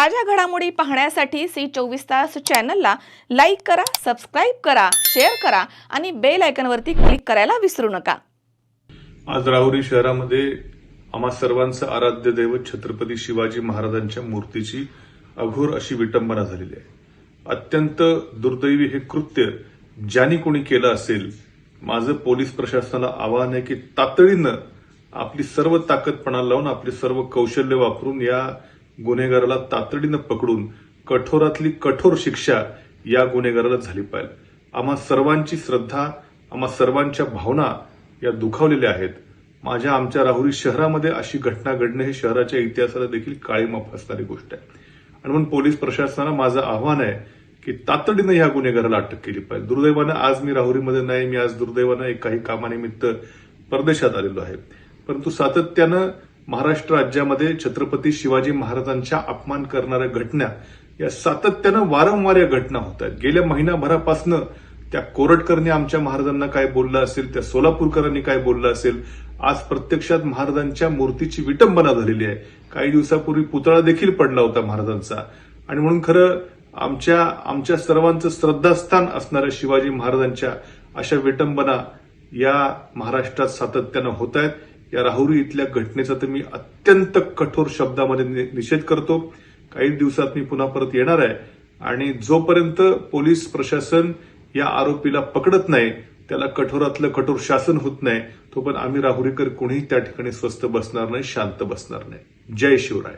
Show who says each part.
Speaker 1: ताज्या घडामोडी पाहण्यासाठी सी24 तास चॅनलला लाईक करा, सबस्क्राइब करा, शेअर करा आणि बेल आयकॉनवरती क्लिक करायला विसरू नका।
Speaker 2: आज राहुरी शहरामध्ये आम्हा सर्वांचं आराध्य दैवत छत्रपती शिवाजी महाराजांच्या मूर्तीची अघोर अशी विटंबना झालेली आहे। अत्यंत दुर्दैवी हे कृत्य ज्यांनी कोणी केलं असेल, माझं पोलीस प्रशासनाला आवाहन आहे की तातडीनं आपली सर्व ताकद पणाला लावून, आपली सर्व कौशल्य वापरून या गुन्हेगाराला तातडीनं पकडून कठोरातली कठोर शिक्षा या गुन्हेगाराला झाली पाहिजे। आम्हा सर्वांची श्रद्धा, आम्हा सर्वांच्या भावना या दुखावलेल्या आहेत। आमच्या राहुरी शहरामध्ये अशी घटना घडणे हे शहराच्या इतिहासाला देखील काळीमा फासणारी गोष्ट आहे आणि म्हणून पोलीस प्रशासनाला माझं आव्हान आहे की तातडीनं या गुन्हेगाराला अटक केली पाहिजे। दुर्दैवानं आज मी राहुरीमध्ये नाही, मी आज दुर्दैवानं काही कामानिमित्त परदेशात आलेलो आहे, परंतु सातत्यानं महाराष्ट्र राज्यामध्ये छत्रपती शिवाजी महाराजांच्या अपमान करणाऱ्या घटना या सातत्यानं वारंवार या घटना होत आहेत। गेल्या महिनाभरापासून त्या कोरटकरनी आमच्या महाराजांना काय बोललं असेल, त्या सोलापूरकरांनी काय बोललं असेल, आज प्रत्यक्षात महाराजांच्या मूर्तीची विटंबना झालेली आहे। काही दिवसापूर्वी पुतळा देखील पडला होता महाराजांचा आणि म्हणून खरं आमच्या सर्वांचं श्रद्धास्थान असणाऱ्या शिवाजी महाराजांच्या अशा विटंबना या महाराष्ट्रात सातत्यानं होत आहेत। या राहुरी इथल्या घटनेचा तर मी अत्यंत कठोर शब्दामध्ये निषेध करतो। काही दिवसात मी पुन्हा परत येणार आहे आणि जोपर्यंत पोलीस प्रशासन या आरोपीला पकडत नाही, त्याला कठोरातलं कठोर शासन होत नाही, तोपर्यंत आम्ही राहुरीकर कोणीही त्या ठिकाणी स्वस्थ बसणार नाही, शांत बसणार नाही। जय शिवराय।